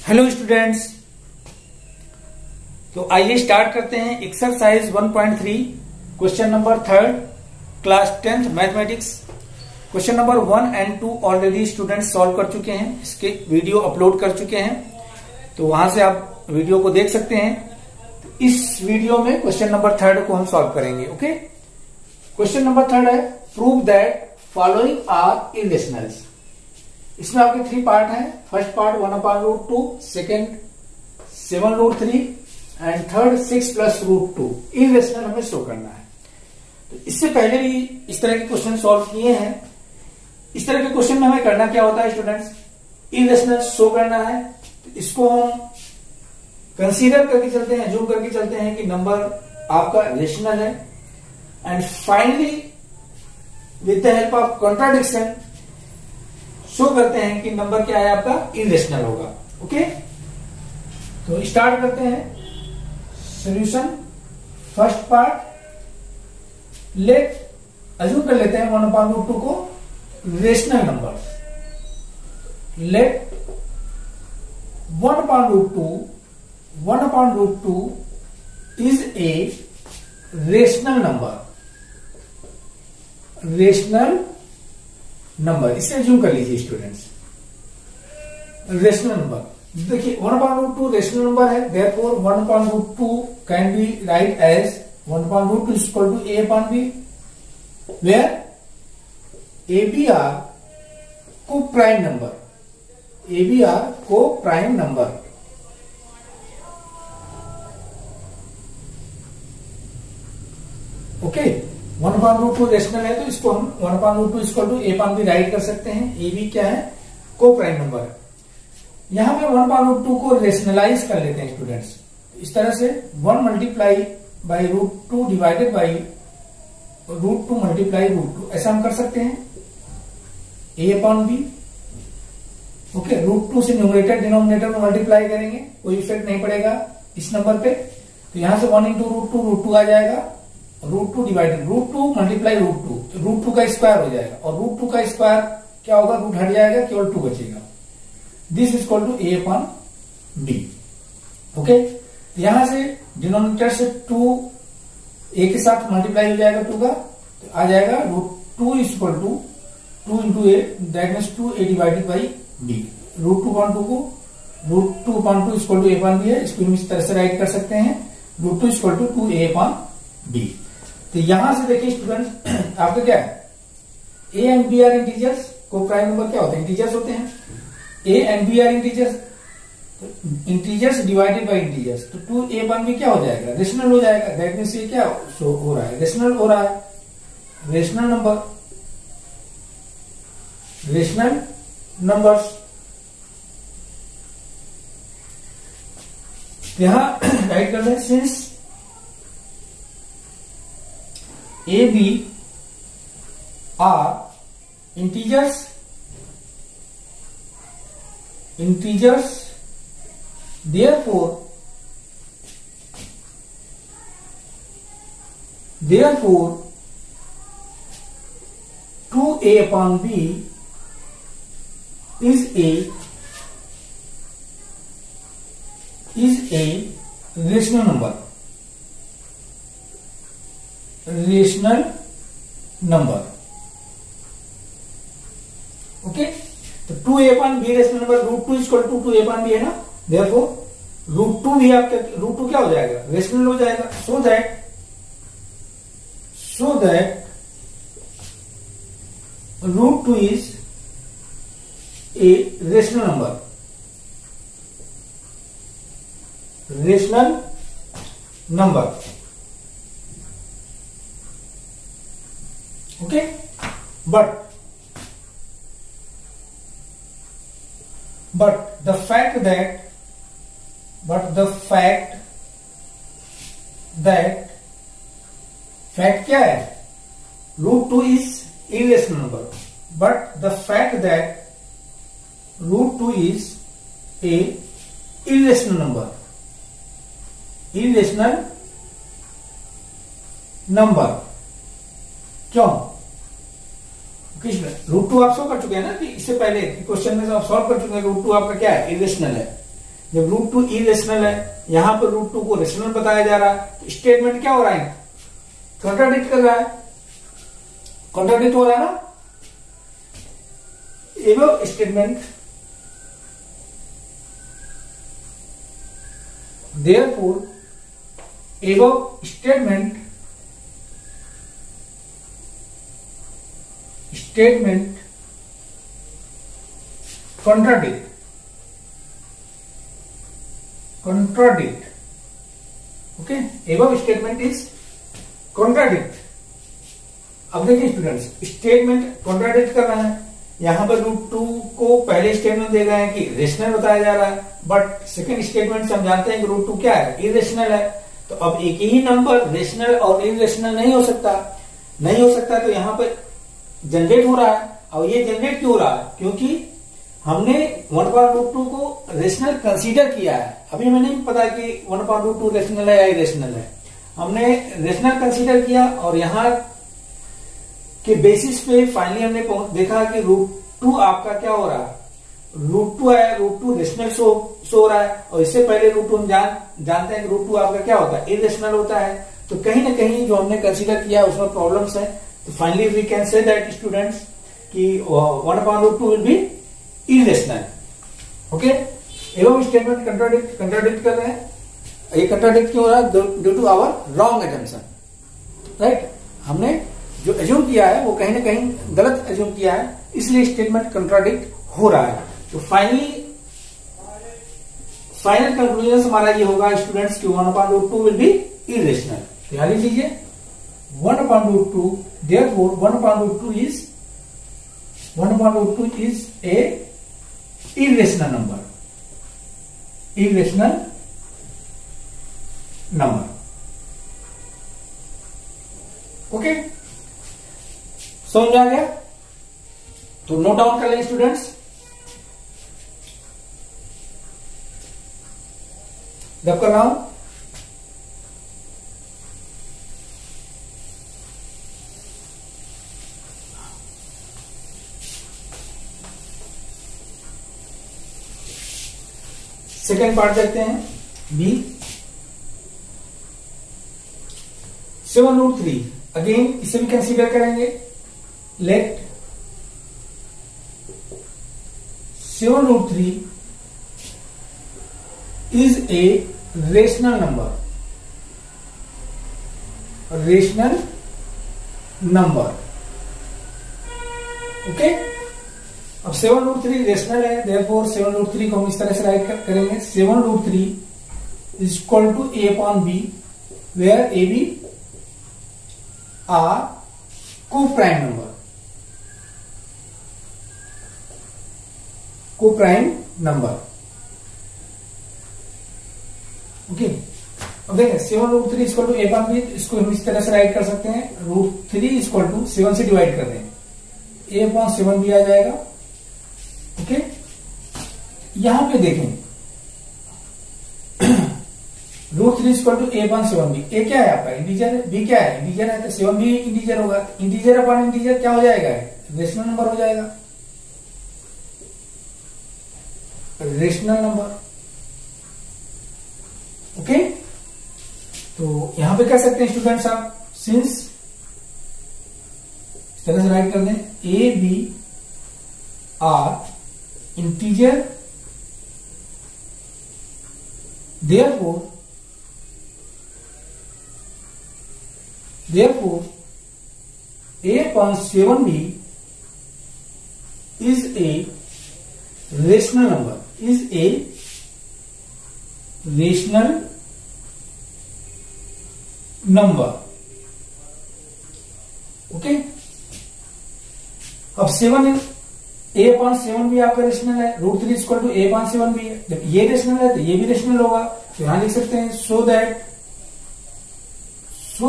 Hello students. तो आइए start करते हैं exercise 1.3 question number 3 class 10th mathematics. Question number 1 and 2 already students solve कर चुके हैं, इसके वीडियो अपलोड कर चुके हैं, तो वहां से आप वीडियो को देख सकते हैं। इस वीडियो में क्वेश्चन नंबर 3 को हम सॉल्व करेंगे। ओके, क्वेश्चन नंबर 3 है prove that following are irrationals. इसमें आपके 3 पार्ट हैं। First part 1/√2, second 7√3 and third 6+√2 irrational हमें शो करना है। तो इससे पहले भी इस तरह के क्वेश्चन सॉल्व किए हैं। इस तरह के क्वेश्चन में हमें करना क्या होता है स्टूडेंट्स, इरेशनल शो करना है। तो इसको हम कंसीडर करके चलते हैं, जूम करके चलते हैं कि नंबर आपका रेशनल है, and finally with the help of contradiction show करते हैं कि नंबर क्या है आपका, इरेशनल होगा। ओके, तो स्टार्ट करते हैं solution. First part, let assume कर लेते हैं 1/√2 को rational number. Let 1/√2 is a rational number. Rational number इसे अज्यूम कर लीजिए स्टूडेंट्स, रेशनल नंबर। देखिए 1/√2 रेशनल नंबर है, therefore 1/√2 can be write as 1/√2 is equal to a/b, where a b are को prime number, a b are को prime number. Okay, 1/√2 rational है तो इसको हम 1/√2 इक्वल टू a/b राइट कर सकते हैं। a b क्या है, को प्राइम नंबर है। यहां पे 1/√2 को रेशनलाइज कर लेते हैं स्टूडेंट्स। इस तरह से 1 multiply by √2 divided by √2 multiply √2, ऐसा हम कर सकते हैं a/b। ओके, √2 से न्यूमरेटर डिनोमिनेटर में मल्टीप्लाई करेंगे, कोई इफेक्ट नहीं पड़ेगा इस नंबर पे। तो यहां से 1 × √2 आ जाएगा, √2 डिवाइडेड √2 मल्टीप्लाई √2, तो √2 का स्क्वायर हो जाएगा, और √2 का स्क्वायर क्या होगा, रूट हट जाएगा, केवल 2 बचेगा। This is equal to a/b। Okay, यहां से डिनोमिनेटर से 2 a के साथ मल्टीप्लाई हो जाएगा 2 का, तो आ जाएगा √2 is equal to 2 × a, that means 2a divided by b। √2/2 को √2/2 इज इक्वल टू a/b है, इसको हम इस तरह से राइट कर सकते हैं, √2 इज इक्वल टू 2a/b। तो यहां से देखिए स्टूडेंट आपका क्या है, a and b are integers, को प्राइम नंबर क्या होते हैं, इंटीजर्स होते हैं। a and b are integers, integers divided by integers, तो 2a/b क्या हो जाएगा, रेशनल हो जाएगा। दैट मीन्स ये क्या हो रहा है, रेशनल हो रहा है, रेशनल नंबर, रेशनल नंबर्स। यहां राइट कर दें, since a b are integers, therefore 2a/b is a rational number, rational number. Okay, तो 2a/b rational number, √2 equal to 2a/b है ना, देयरफॉर √2 भी आपका √2 क्या हो जाएगा, रेशनल हो जाएगा। So that √2 is a rational number, rational number. Okay, but the fact that fact क्या है, √2 is irrational number, but the fact that √2 is a irrational number, irrational number। क्यों, √2 आप सॉल्व कर चुके हैं ना कि इससे पहले क्वेश्चन में आप सॉल्व कर चुके हैं, √2 आपका क्या है, इरेशनल है। जब रूट टू इरेशनल है, यहां पर रूट टू को रेशनल बताया जा रहा है, तो स्टेटमेंट क्या हो रहा है? कॉन्ट्राडिक्ट कर रहा है, कॉन्ट्राडिक्ट हो रहा है ना। Above statement therefore above statement contradict okay, above statement is contradict। अब देखिए स्टूडेंट्स, स्टेटमेंट कॉन्ट्राडिक्ट कर रहा है, यहां पर रूट टू को पहले स्टेटमेंट दे रहे हैं कि रेशनल बताया जा रहा है, बट सेकंड स्टेटमेंट से हम जानते हैं कि रूट टू क्या है? इरेशनल है। तो अब एक ही नंबर रेशनल और इरेशनल नहीं हो सकता, तो यहां पर जनरेट हो रहा है। और ये जनरेट क्यों हो रहा है? क्योंकि हमने 1/√2 को रेशनल कंसीडर किया है। अभी हमें नहीं पता कि 1/√2 रेशनल है या इरेशनल है, हमने रेशनल कंसीडर किया और यहां के बेसिस पे फाइनली हमने देखा कि रूट टू आपका क्या हो रहा है? रूट टू है, रूट टू रेशनल शो हो रहा है। और इससे पहले रूट टू हम जानते हैं कि रूट टू आपका क्या होता है? इरेशनल होता है। तो कहीं ना कहीं जो हमने कंसीडर किया उसमें प्रॉब्लम्स है। तो finally we can say that students कि 1/√2 विल बी इरेशनल। ओके, एवं स्टेटमेंट कंट्राडिक्ट कर रहे हैं। ये कंट्राडिक्ट क्यों हो रहा है? Due to our wrong assumption, right. हमने जो एज्यूम किया है वो कहीं ना कहीं गलत एज्यूम किया है, इसलिए स्टेटमेंट कंट्राडिक्ट हो रहा है। तो फाइनल कंक्लूजन हमारा ये होगा स्टूडेंट्स कि 1/√2 विल बी इरेशनल। ध्यान लीजिए 1/√2, therefore 1/√2 is a irrational number, okay, समझ आ गया? तो नोट डाउन कर लें स्टूडेंट्स। जब कर रहा हूं सेकेंड पार्ट देखते हैं, बी 7√3। अगेन इसे भी कंसीडर करेंगे। Let 7√3 is a rational number, okay. अब 7√3 रेशनल है, therefore 7√3 को हम इस तरह से राइट करेंगे। 7√3 is equal to a upon b, where a b are co-prime number, okay. अब देखें 7√3 equal to a upon b, इसको हम इस तरह से राइट कर सकते हैं। √3 इक्वल टू 7 से डिवाइड कर दें, a upon 7b आ जाएगा, ओके। यहां पे देखें √3 equal to a upon 7b। a क्या है आपका? इंटीजर है। b क्या है? इंटीजर है। तो 7b इंटीजर होगा। इंटीजर अपॉन इंटीजर क्या हो जाएगा? रेशनल नंबर हो जाएगा, रेशनल नंबर, ओके। तो यहां पे कह सकते हैं स्टूडेंट्स आप, सिंस इस तरह से राइट कर दें, A B are integer, therefore a upon 7b is a rational number, okay. अब 7 a upon 7b आपका रेशनल है, √3 equal to a upon 7b है। जब ये रेशनल है तो ये भी रेशनल होगा। तो यहां लिख सकते हैं so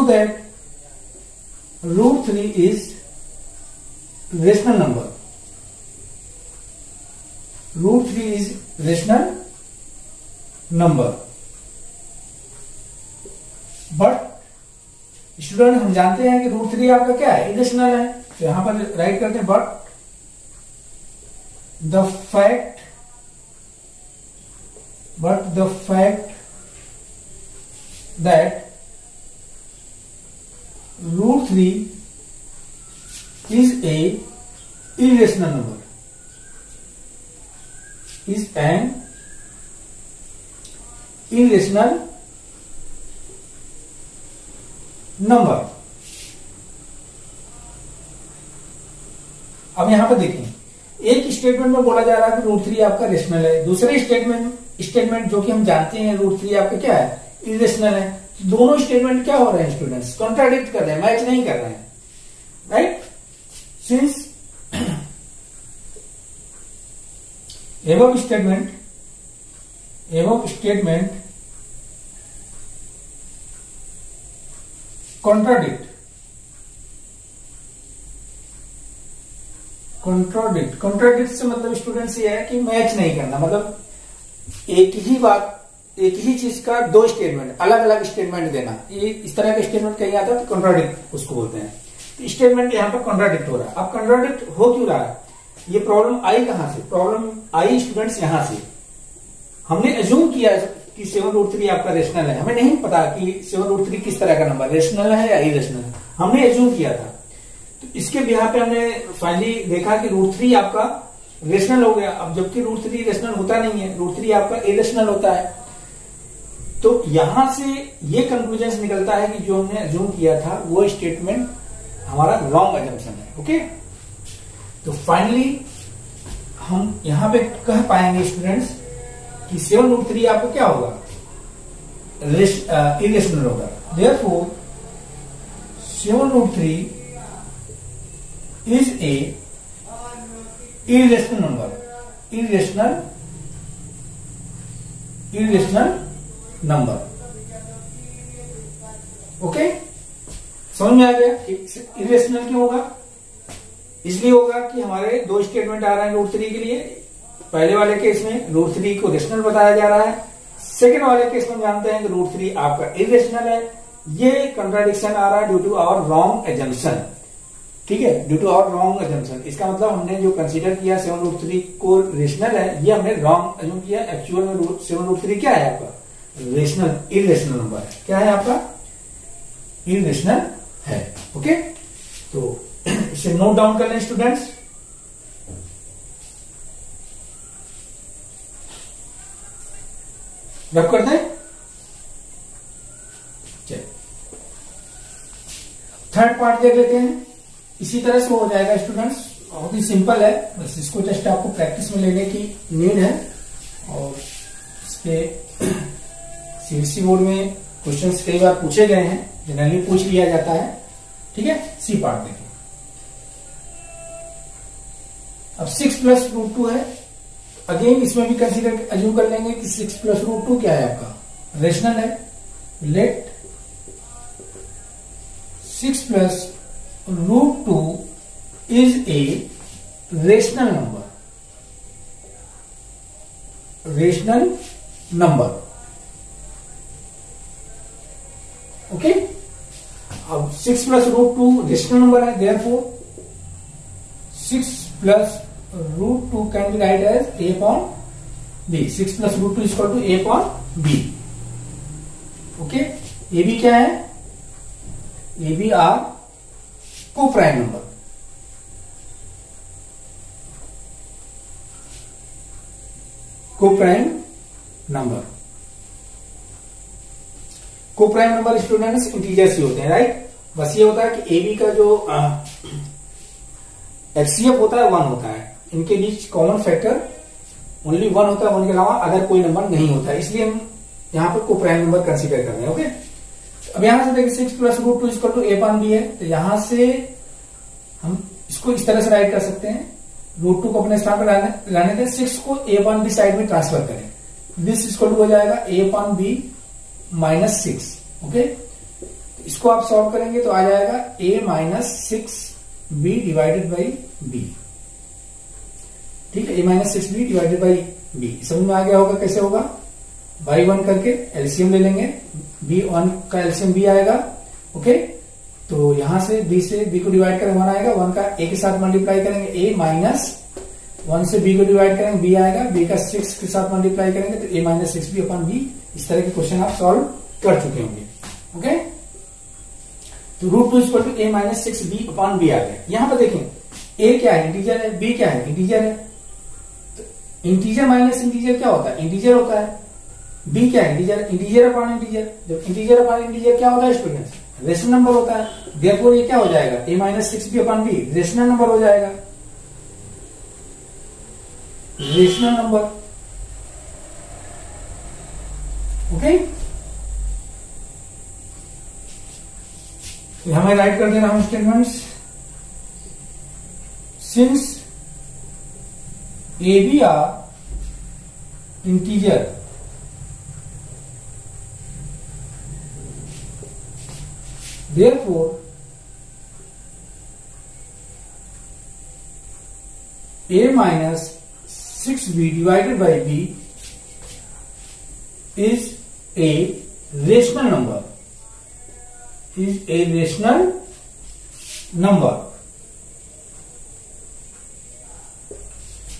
that √3 is rational number, √3 is rational number। But student हम जानते हैं कि √3 आपका क्या है? इरेशनल है। तो यहां पर राइट करते हैं, but the fact but the fact that root 3 is a irrational number, is an irrational number। अब यहां पर देखें, एक स्टेटमेंट में बोला जा रहा है कि रूट 3 आपका रेशनल है, दूसरे स्टेटमेंट जो कि हम जानते हैं रूट 3 आपका क्या है, इरेशनल है। दोनों स्टेटमेंट क्या हो रहे हैं स्टूडेंट्स, कॉन्ट्राडिक्ट कर रहे हैं, मैच नहीं कर रहे हैं, right. Since above statement contradict से मतलब स्टूडेंट्स ये है कि मैच नहीं करना, मतलब एक ही चीज का दो स्टेटमेंट, अलग अलग स्टेटमेंट देना। ये इस तरह का स्टेटमेंट कहीं आता है तो कॉन्ट्राडिक्ट उसको बोलते हैं। तो स्टेटमेंट यहाँ पर कॉन्ट्राडिक्ट हो रहा है। अब कॉन्ट्राडिक्ट हो क्यों रहा है, ये प्रॉब्लम आई कहां से, प्रॉब्लम आई स्टूडेंट्स यहां से। हमने एज्यूम किया कि 7√3 आपका रेशनल है, हमें नहीं पता कि 7√3 किस तरह का नंबर, रेशनल है या इरेशनल है, हमने एज्यूम किया था। तो इसके बिहार पे हमने फाइनली देखा कि √3 आपका रेशनल हो गया। अब जबकि √3 रेशनल होता नहीं है, √3 आपका इरेशनल होता है। तो यहां से ये कंक्लूजन निकलता है कि जो हमने एज्यूम किया था वो स्टेटमेंट हमारा रॉन्ग एजम्पशन है। ओके, तो फाइनली हम यहां पे कह पाएंगे स्टूडेंट्स कि 7√3 आपको क्या होगा, इरेशनल होगा। Therefore 7√3 is a irrational number, irrational number. Okay, समझ में आ गया कि इरेशनल क्यों होगा, इसलिए होगा कि हमारे दो स्टेटमेंट आ रहे हैं √3 के लिए। पहले वाले केस में √3 को रेशनल बताया जा रहा है, सेकेंड वाले केस में जानते हैं कि √3 आपका इरेशनल है। ये कंट्राडिक्शन आ रहा है due to our wrong assumption, ठीक है, due to our wrong assumption. इसका मतलब हमने जो कंसीडर किया 7√3 को रेशनल है, ये हमने रॉन्ग एज्यूम किया। एक्चुअल में 7√3 क्या है आपका, रेशनल, इरेशनल नंबर है। क्या है आपका, इरेशनल है। ओके, तो इसे नोट डाउन कर लें स्टूडेंट्स। रब करते हैं, चलिए थर्ड पार्ट देख लेते हैं। इसी तरह से हो जाएगा स्टूडेंट्स, बहुत ही सिंपल है, बस इसको जस्ट आपको प्रैक्टिस में लेने की नीड है। और इसके सीबीएसई बोर्ड में क्वेश्चंस कई बार पूछे गए हैं, जनरली पूछ लिया जाता है। ठीक है, सी पार्ट देखिए। अब 6 + √2 है, अगेन इसमें भी कंसीडर एज्यूम कर लेंगे कि 6 + √2 क्या है आपका, रेशनल है। Let 6 + √2 is a rational number. Okay, अब 6 + √2 रेशनल नंबर है, therefore 6 + √2 can be write as a/b। 6 + √2 = a/b। Okay, A B क्या है, ए बी आर को प्राइम नंबर। को प्राइम नंबर स्टूडेंट्स इंटीजर्स ही होते हैं, राइट। बस ये होता है कि ए बी का जो एचसीएफ होता है 1 होता है, इनके बीच कॉमन फैक्टर ओनली 1 होता है, 1 के अलावा अदर कोई नंबर नहीं होता है, इसलिए हम यहां पर को प्राइम नंबर कंसीडर कर रहे हैं। ओके, अब यहां से देखिए 6 + √2 = a/b है, तो यहां से हम इसको इस तरह से राइट कर सकते हैं। √2 को अपने स्थान पर लाने दें, 6 को a/b साइड में ट्रांसफर करें, दिस = हो जाएगा a/b - 6। ओके, तो इसको आप सॉल्व करेंगे तो आ जाएगा a - 6b / b। ठीक है, a - 6b / b समझ में आ गया होगा कैसे होगा। बाई 1 करके एलसीएम ले लेंगे, b1 का एलसीएम b आएगा। ओके, तो यहां से b को डिवाइड करें 1 आएगा, 1 का a के साथ मल्टीप्लाई करेंगे, a - 1 से b को डिवाइड करेंगे, b आएगा, b का 6 के साथ मल्टीप्लाई करेंगे तो a minus 6b upon b। इस तरह के क्वेश्चन आप सॉल्व कर चुके होंगे। ओके, तो root 2 equal to a minus 6b upon b आ गया। यहां पर देखें a क्या है, इंटीजर है, b क्या है, इंटीजर है। तो इंटीजर माइनस इंटीजर क्या होता है, इंटीजर होता है। b क्या है, इंटीजर, इंटीजर अपॉन इंटीजर। जब इंटीजर अपॉन इंटीजर क्या होता है स्टूडेंट्स, रेशनल नंबर होता है। देयरफॉर ये क्या हो जाएगा, a minus 6b upon b rational number हो जाएगा, रेशनल नंबर। ओके, हमें राइट कर देना हम statements. Since A B are integer, therefore a minus 6b divided by b is a rational number, is a rational number।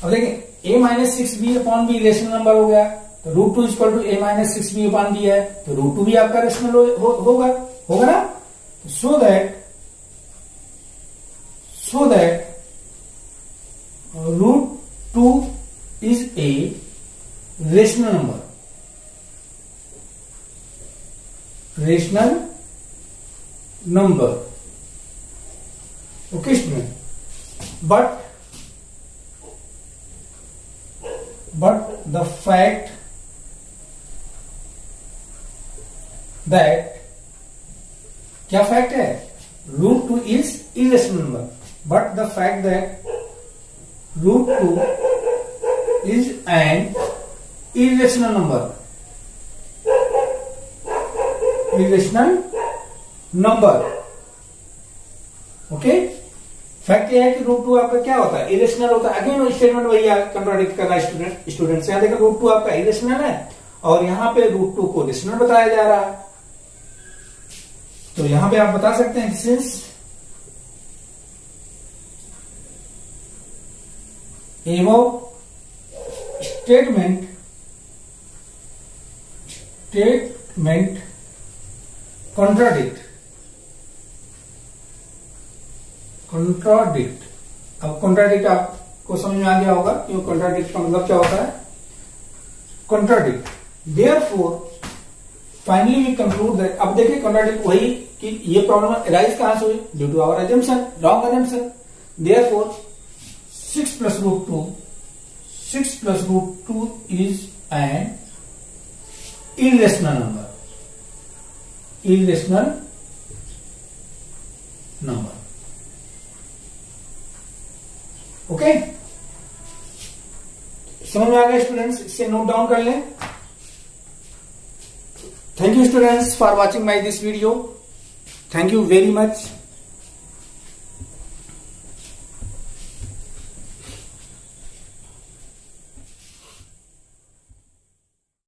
अब देखें a minus 6b upon b rational number हो गया, तो root 2 equal to a minus 6b upon b है, तो root 2 भी आपका rational होगा ना। So that root 2 is a rational number, rational number। Okay student, but the fact that, क्या फैक्ट है, root 2 is irrational number, but the fact that root 2 is an irrational number, irrational number। Okay, fact यह है कि root 2 आपका क्या होता है, irrational होता है। अगेन स्टेटमेंट वही कंट्राडिक्ट कर रहा है स्टूडेंट से। यहां देखो रूट 2 आपका इरेशनल है और यहां पे रूट 2 को रेशनल बताया जा रहा है। तो यहां पे आप बता सकते हैं सिंस एवं स्टेटमेंट कॉन्ट्राडिक्ट। अब कॉन्ट्राडिक्ट आपको समझ में आ गया होगा कि कॉन्ट्राडिक्ट का मतलब क्या होता है, contradict. Therefore finally we conclude that, अब देखिए कॉन्ट्राडिक्ट वही कि ये प्रॉब्लम अराइज कहां से हुई, due to our assumption, wrong assumption. Therefore 6 plus root 2 is an irrational number, irrational number। Okay, समझ में आ गया स्टूडेंट्स, इसे नोट डाउन कर लें। Thank you students for watching my this video, thank you very much.